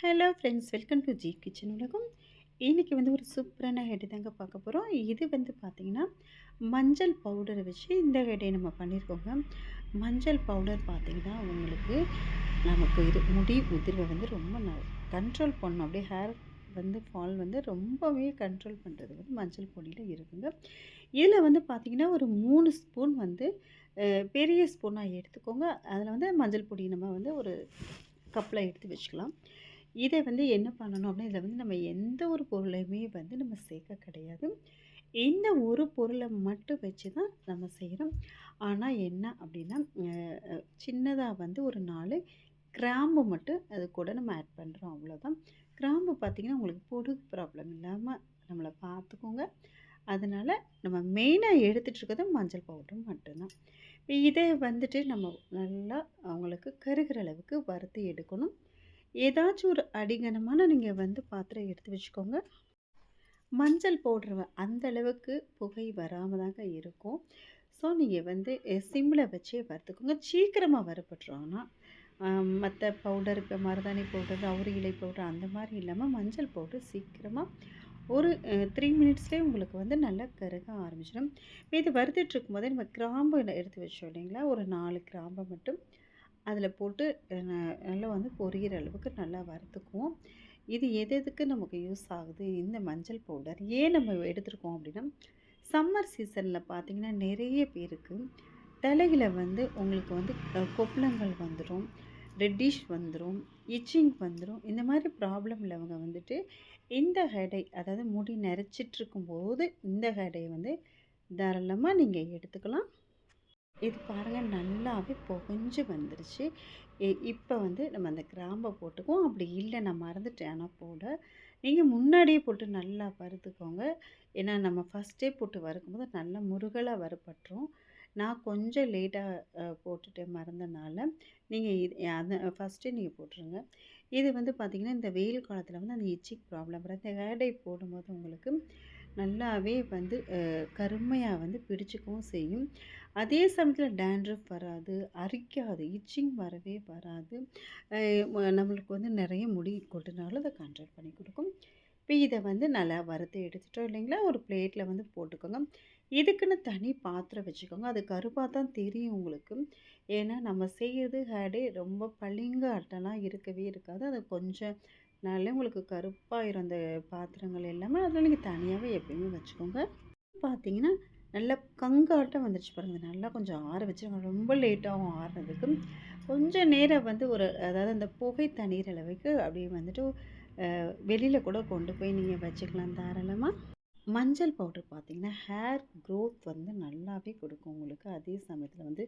Hello friends, welcome to G kitchen உலகம். இன்றைக்கி வந்து ஒரு சூப்பரான ஹெட் தாங்க பார்க்க போகிறோம். இது வந்து பார்த்திங்கன்னா மஞ்சள் பவுடரை வச்சு இந்த ஹெட்டை நம்ம பண்ணியிருக்கோங்க. மஞ்சள் பவுடர் பார்த்திங்கன்னா உங்களுக்கு நமக்கு முடி உதிர்வை வந்து ரொம்ப கண்ட்ரோல் பண்ணணும். அப்படியே ஹேர் வந்து ஃபால் வந்து ரொம்பவே கண்ட்ரோல் பண்ணுறது வந்து மஞ்சள் பொடியில் இருக்குங்க. இதில் வந்து பார்த்திங்கன்னா ஒரு 3 ஸ்பூன் வந்து பெரிய ஸ்பூனாக எடுத்துக்கோங்க. அதில் வந்து மஞ்சள் பொடி நம்ம வந்து ஒரு கப்பில் எடுத்து வச்சுக்கலாம். இதை வந்து என்ன பண்ணணும் அப்படின்னா, இதில் வந்து நம்ம எந்த ஒரு பொருளையுமே வந்து நம்ம சேர்க்க கிடையாது. இந்த ஒரு பொருளை மட்டும் வச்சு தான் நம்ம செய்கிறோம். ஆனால் என்ன அப்படின்னா, சின்னதாக வந்து ஒரு 4 கிராம்பு மட்டும் அது கூட நம்ம ஆட் பண்ணுறோம், அவ்வளோதான். கிராம்பு பார்த்திங்கன்னா உங்களுக்கு பொடுகு ப்ராப்ளம் இல்லாமல் நம்மளை பார்த்துக்கோங்க. அதனால் நம்ம மெயினாக எடுத்துகிட்டு இருக்கிறது மஞ்சள் பவுடர் மட்டும்தான். இதை வந்துட்டு நம்ம நல்லா அவங்களுக்கு கருகிற அளவுக்கு வறுத்து எடுக்கணும். ஏதாச்சும் ஒரு அடிகனமான நீங்கள் வந்து பாத்திரம் எடுத்து வச்சுக்கோங்க. மஞ்சள் பவுடர் அந்த அளவுக்கு புகை வராமல் தாங்க இருக்கும். ஸோ நீங்கள் வந்து சிம்மில் வச்சே வறுத்துக்கோங்க. சீக்கிரமாக வறுப்பட்டுரும். ஆனால் மற்ற பவுடர், இப்போ மருதாணி பவுடர், அவுரி இலை பவுடர் அந்த மாதிரி இல்லாமல் மஞ்சள் பவுடர் சீக்கிரமாக ஒரு 3 மினிட்ஸ்லேயே உங்களுக்கு வந்து நல்லா கருக ஆரம்பிச்சிடும். இது வறுத்துட்ருக்கும் போதே நம்ம கிராம்பு எடுத்து வச்சோம் இல்லைங்களா, ஒரு 4 கிராம்பை மட்டும் அதில் போட்டு நல்லா வந்து பொரியிற அளவுக்கு நல்லா வறுத்துக்குவோம். இது எதுக்கு நமக்கு யூஸ் ஆகுது, இந்த மஞ்சள் பவுடர் ஏன் நம்ம எடுத்துருக்கோம் அப்படின்னா, சம்மர் சீசனில் பார்த்திங்கன்னா நிறைய பேருக்கு தலையில் வந்து உங்களுக்கு வந்து கொப்பளங்கள் வந்துடும், ரெட்டிஷ் வந்துடும், இச்சிங் வந்துடும். இந்த மாதிரி ப்ராப்ளம் உள்ளவங்க வந்துட்டு இந்த ஹெடை, அதாவது முடி நரைச்சிட்ருக்கும்போது இந்த ஹெடையை வந்து தாராளமாக நீங்கள் எடுத்துக்கலாம். இது பாருங்கள், நல்லாவே புகஞ்சு வந்துருச்சு. இப்போ வந்து நம்ம அந்த கிராம்பை போட்டுக்குவோம். அப்படி இல்லை நான் மறந்துட்டேன் ஆனால் போட, நீங்கள் முன்னாடியே போட்டு நல்லா வறுத்துக்கோங்க. ஏன்னா நம்ம ஃபஸ்ட்டே போட்டு வறுக்கும்போது நல்லா முருகலாக வறுப்பட்டுரும். நான் கொஞ்சம் லேட்டாக போட்டுட்டு மறந்தனால நீங்கள் அதை ஃபஸ்ட்டே நீங்கள் போட்டுருங்க. இது வந்து பார்த்திங்கன்னா இந்த வெயில் காலத்தில் வந்து அந்த இச்சிக் ப்ராப்ளம் வரும். இந்த ஹேடை போடும்போது உங்களுக்கு நல்லாவே வந்து கருமையாக வந்து பிடிச்சிக்கவும் செய்யும். அதே சமயத்தில் டேண்ட்ரஃப் வராது, அரிக்காது, இச்சிங் வரவே வராது. நம்மளுக்கு வந்து நிறைய முடி கொட்டினாலும் அதை கண்ட்ரோல் பண்ணி கொடுக்கும். இப்போ இதை வந்து நல்லா வறுத்து எடுத்துட்டோம் இல்லைங்களா, ஒரு பிளேட்டில் வந்து போட்டுக்கோங்க. இதுக்குன்னு தனி பாத்திரம் வச்சுக்கோங்க. அது கருப்பாக தான் தெரியும் உங்களுக்கு. ஏன்னா நம்ம செய்கிறது ஹேடே ரொம்ப பளிங்கு அட்டெல்லாம் இருக்கவே இருக்காது. அது கொஞ்சம் நாளே உங்களுக்கு கருப்பாயிரும் அந்த பாத்திரங்கள் எல்லாமே. அதில் நீங்கள் தனியாகவே எப்பயுமே வச்சுக்கோங்க. பார்த்தீங்கன்னா நல்லா கங்காட்டம் வந்துருச்சு பாருங்கள். நல்லா கொஞ்சம் ஆற வச்சுருங்க. ரொம்ப லேட்டாகும் ஆறுறதுக்கு. கொஞ்சம் நேரம் வந்து அதாவது அந்த புகை தண்ணீர் அளவுக்கு அப்படியே வந்துட்டு வெளியில் கூட கொண்டு போய் நீங்கள் வச்சுக்கலாம் தாராளமாக. மஞ்சள் பவுடர் பார்த்திங்கன்னா ஹேர் க்ரோத் வந்து நல்லாவே கொடுக்கும் உங்களுக்கு. அதே சமயத்தில் வந்து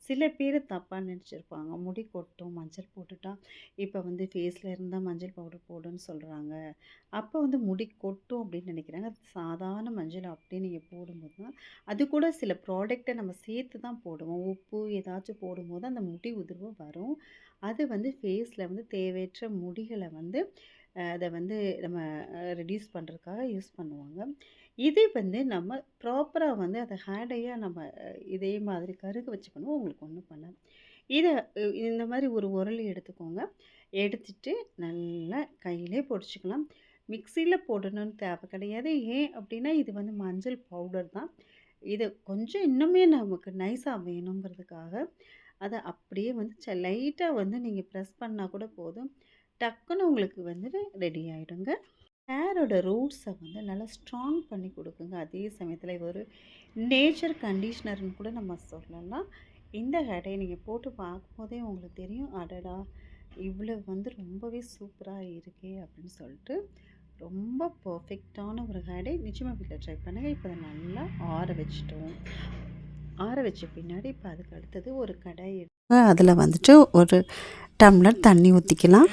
சில பேர் தப்பாக நினச்சிருப்பாங்க, முடி கொட்டும் மஞ்சள் போட்டுட்டா, இப்போ வந்து ஃபேஸில் இருந்தால் மஞ்சள் பவுடர் போடுன்னு சொல்கிறாங்க, அப்போ வந்து முடி கொட்டும் அப்படின்னு நினைக்கிறாங்க. சாதாரண மஞ்சள் அப்படியே நீங்கள் போடும்போது தான், அது கூட சில ப்ராடக்டை நம்ம சேர்த்து தான் போடுவோம். உப்பு ஏதாச்சும் போடும்போது அந்த முடி உதிர்வு வரும். அது வந்து ஃபேஸில் வந்து தேவையற்ற முடிகளை வந்து அதை வந்து நம்ம ரெடியூஸ் பண்ணுறதுக்காக யூஸ் பண்ணுவாங்க. இது வந்து நம்ம ப்ராப்பராக வந்து அதை ஹேடையாக நம்ம இதே மாதிரி கருக வச்சு பண்ணுவோம். உங்களுக்கு ஒன்றும் பண்ணாது. இதை இந்த மாதிரி ஒரு உரளி எடுத்துக்கோங்க. எடுத்துட்டு நல்லா கையிலே பொடிச்சிக்கலாம். மிக்சியில் போடணும்னு தேவை கிடையாது. ஏன் அப்படின்னா இது வந்து மஞ்சள் பவுடர் தான். இதை கொஞ்சம் இன்னுமே நமக்கு நைஸாக வேணுங்கிறதுக்காக அதை அப்படியே வந்து லைட்டாக வந்து நீங்கள் ப்ரெஸ் பண்ணால் கூட போதும், டக்குன்னு உங்களுக்கு வந்துட்டு ரெடி ஆகிடுங்க. ஹேரோட ரூட்ஸை வந்து நல்லா ஸ்ட்ராங் பண்ணி கொடுக்குங்க. அதே சமயத்தில் ஒரு நேச்சர் கண்டிஷ்னர்னு கூட நம்ம சொல்லலாம். இந்த ஹேடை நீங்கள் போட்டு பார்க்கும்போதே உங்களுக்கு தெரியும், அடடா இவ்வளோ வந்து ரொம்பவே சூப்பராக இருக்கே அப்படின்னு சொல்லிட்டு. ரொம்ப பர்ஃபெக்டான ஒரு ஹேடை. நிச்சயமாக வீட்டில் ட்ரை பண்ணுங்கள். இப்போ அதை நல்லா ஆற வச்சிட்டோம். ஆற வச்ச பின்னாடி இப்போ அதுக்கு அடுத்தது ஒரு கடாய் எடுத்து அதில் வந்துட்டு ஒரு டம்ளர் தண்ணி ஊற்றிக்கலாம்.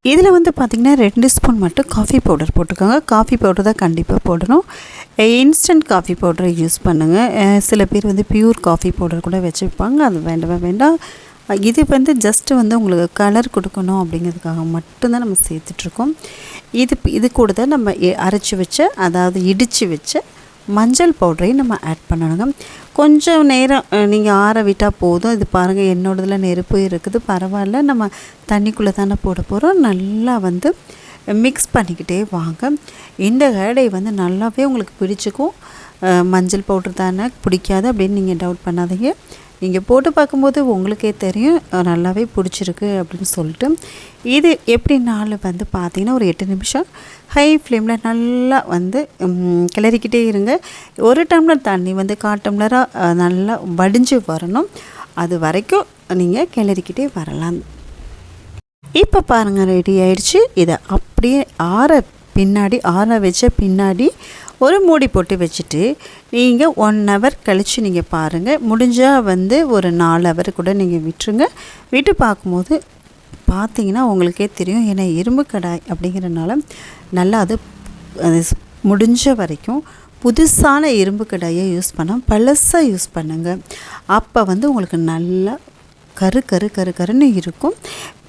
இதில் வந்து பார்த்திங்கன்னா 2 ஸ்பூன் மட்டும் காஃபி பவுடர் போட்டுக்கோங்க. காஃபி பவுடர் தான் கண்டிப்பாக போடணும். இன்ஸ்டன்ட் காஃபி பவுடரை யூஸ் பண்ணுங்கள். சில பேர் வந்து பியூர் காஃபி பவுடர் கூட வச்சுருப்பாங்க, அது வேண்டவே வேண்டாம். இது வந்து ஜஸ்ட்டு வந்து உங்களுக்கு கலர் கொடுக்கணும் அப்படிங்கிறதுக்காக மட்டும்தான் நம்ம சேர்த்துட்ருக்கோம். இது கூட தான் நம்ம அரைச்சி வச்ச, அதாவது இடித்து வச்ச மஞ்சள் பவுடரையும் நம்ம ஆட் பண்ணணுங்க. கொஞ்சம் நேரம் நீங்கள் ஆற விட்டால் போதும். இது பாருங்கள், என்னோடதில் நெருப்பு இருக்குது, பரவாயில்ல, நம்ம தண்ணிக்குள்ளே தானே போட போகிறோம். நல்லா வந்து மிக்ஸ் பண்ணிக்கிட்டே வாங்க. இந்த ஹேர் டை வந்து நல்லாவே உங்களுக்கு பிடிச்சிக்கும். மஞ்சள் பவுடர் தானே பிடிக்காது அப்படின்னு நீங்கள் டவுட் பண்ணாதீங்க. நீங்கள் போட்டு பார்க்கும்போது உங்களுக்கே தெரியும் நல்லாவே பிடிச்சிருக்கு அப்படின்னு சொல்லிட்டு. இது எப்படின்னாலும் வந்து பார்த்திங்கன்னா ஒரு 8 நிமிஷம் ஹை ஃப்ளேமில் நல்லா வந்து கிளறிக்கிட்டே இருங்க. 1 டம்ளர் தண்ணி வந்து 1/4 டம்ளராக நல்லா வடிஞ்சு வரணும். அது வரைக்கும் நீங்கள் கிளறிக்கிட்டே வரலாம். இப்போ பாருங்கள், ரெடி ஆயிடுச்சு. இதை அப்படியே ஆற வச்ச பின்னாடி ஒரு மூடி போட்டு வச்சுட்டு நீங்கள் 1 ஹவர் கழித்து நீங்கள் பாருங்கள். முடிஞ்சால் வந்து ஒரு 4 ஹவர் கூட நீங்கள் விட்டுருங்க. விட்டு பார்க்கும்போது பார்த்தீங்கன்னா உங்களுக்கே தெரியும். ஏன்னா இரும்பு கடாய் அப்படிங்கிறனால நல்லா அது முடிஞ்ச வரைக்கும் புதுசான இரும்பு கடாயை யூஸ் பண்ணால் பழசாக யூஸ் பண்ணுங்கள். அப்போ வந்து உங்களுக்கு நல்லா கருன்னு இருக்கும்,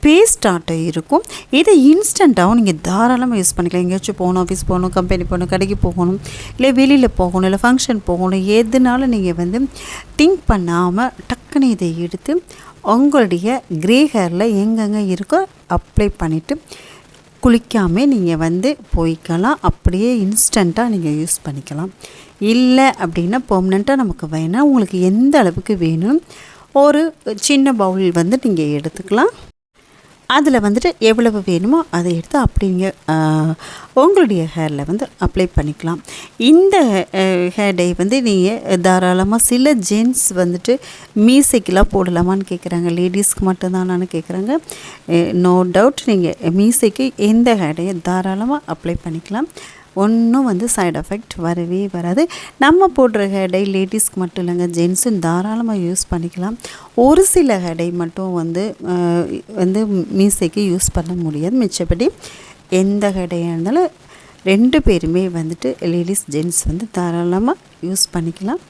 பேஸ்ட் ஆட்டம் இருக்கும். இதை இன்ஸ்டண்ட்டாகவும் நீங்கள் தாராளமாக யூஸ் பண்ணிக்கலாம். எங்கேயாச்சும் போகணும், ஆஃபீஸ் போகணும், கம்பெனி போகணும், கடைக்கு போகணும், இல்லை வெளியில் போகணும், இல்லை ஃபங்க்ஷன் போகணும், எதுனாலும் நீங்கள் வந்து திங்க் பண்ணாமல் டக்குன்னு இதை எடுத்து உங்களுடைய க்ரே ஹேரில் எங்கெங்கே இருக்கோ அப்ளை பண்ணிவிட்டு குளிக்காமல் நீங்கள் வந்து போய்க்கலாம். அப்படியே இன்ஸ்டண்ட்டாக நீங்கள் யூஸ் பண்ணிக்கலாம். இல்லை அப்படின்னா பெர்மனெண்ட்டாக நமக்கு வேணாம். உங்களுக்கு எந்த அளவுக்கு வேணும் ஒரு சின்ன பவுல் வந்து நீங்கள் எடுத்துக்கலாம். அதில் வந்துட்டு எவ்வளவு வேணுமோ அதை எடுத்து அப்படி நீங்கள் உங்களுடைய ஹேரில் வந்து அப்ளை பண்ணிக்கலாம். இந்த ஹேர் டை வந்து நீங்கள் தாராளமாக சில ஜென்ட்ஸ் வந்துட்டு மீசைக்கெலாம் போடலாமான்னு கேட்குறாங்க. லேடிஸ்க்கு மட்டும்தானான்னு கேட்குறாங்க. நோ டவுட், நீங்கள் மீசைக்கு எந்த ஹேர் டையை தாராளமாக அப்ளை பண்ணிக்கலாம். ஒன்றும் வந்து சைடு எஃபெக்ட் வரவே வராது. நம்ம போடுற ஹேர் டை லேடிஸ்க்கு மட்டும் இல்லைங்க, ஜென்ஸும் தாராளமாக யூஸ் பண்ணிக்கலாம். ஒரு சில ஹேர் டை மட்டும் வந்து மீசைக்கு யூஸ் பண்ண முடியாது. மிச்சப்படி எந்த ஹேர் டையாக இருந்தாலும் 2 பேருமே வந்துட்டு லேடிஸ் ஜென்ட்ஸ் வந்து தாராளமாக யூஸ் பண்ணிக்கலாம்.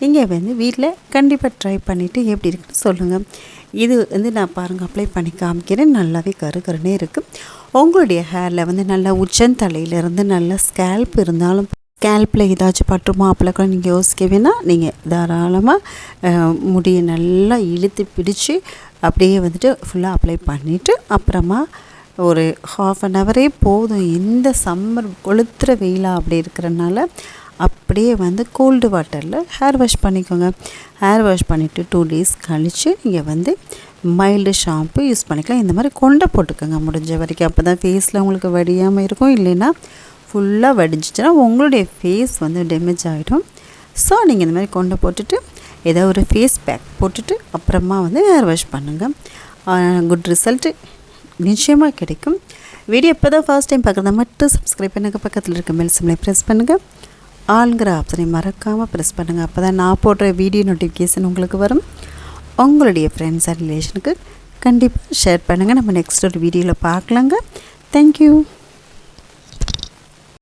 நீங்கள் வந்து வீட்டில் கண்டிப்பாக ட்ரை பண்ணிவிட்டு எப்படி இருக்குன்னு சொல்லுங்கள். இது வந்து நான் பாருங்கள் அப்ளை பண்ணி காமிக்கிறேன். நல்லாவே கருன்னே இருக்குது. உங்களுடைய ஹேரில் வந்து நல்லா உச்சந்தலையிலேருந்து நல்லா ஸ்கேல்ப் இருந்தாலும், ஸ்கேல்பில் ஏதாச்சும் பட்டுருமா அப்போலாம் கூட நீங்கள் யோசிக்க வேணாம். நீங்கள் தாராளமாக முடியை நல்லா இழுத்து பிடிச்சி அப்படியே வந்துட்டு ஃபுல்லாக அப்ளை பண்ணிவிட்டு அப்புறமா ஒரு 1/2 ஹவரே போதும். இந்த சம்மர் கொளுத்துற வெயிலாக அப்படி இருக்கிறனால அப்படியே வந்து கோல்டு வாட்டரில் ஹேர் வாஷ் பண்ணிக்கோங்க. ஹேர் வாஷ் பண்ணிவிட்டு 2 டேஸ் கழித்து நீங்கள் வந்து மைல்டு ஷாம்பு யூஸ் பண்ணிக்கலாம். இந்த மாதிரி கொண்டை போட்டுக்கோங்க முடிஞ்ச வரைக்கும். அப்போ தான் ஃபேஸில் உங்களுக்கு வடியாமல் இருக்கும். இல்லைன்னா ஃபுல்லாக வடிஞ்சிச்சுன்னா உங்களுடைய ஃபேஸ் வந்து டேமேஜ் ஆகிடும். ஸோ நீங்கள் இந்த மாதிரி கொண்டை போட்டுட்டு ஏதோ ஒரு ஃபேஸ் பேக் போட்டுட்டு அப்புறமா வந்து ஹேர் வாஷ் பண்ணுங்கள். குட் ரிசல்ட்டு நிச்சயமாக கிடைக்கும். வீடியோ இப்போ தான் ஃபர்ஸ்ட் டைம் பார்க்குறத மட்டும் சப்ஸ்கிரைப் பண்ணுங்க. பக்கத்தில் இருக்க பெல் சிம்லை ப்ரெஸ் பண்ணுங்கள். ஆளுங்கிற ஆப்ஷனை மறக்காமல் ப்ரெஸ் பண்ணுங்கள். அப்போ தான் நான் போடுற வீடியோ நோட்டிஃபிகேஷன் உங்களுக்கு வரும். உங்களுடைய ஃப்ரெண்ட்ஸ் அண்ட் ரிலேஷனுக்கு கண்டிப்பாக ஷேர் பண்ணுங்கள். நம்ம நெக்ஸ்ட் ஒரு வீடியோவில் பார்க்கலாங்க. தேங்க்யூ.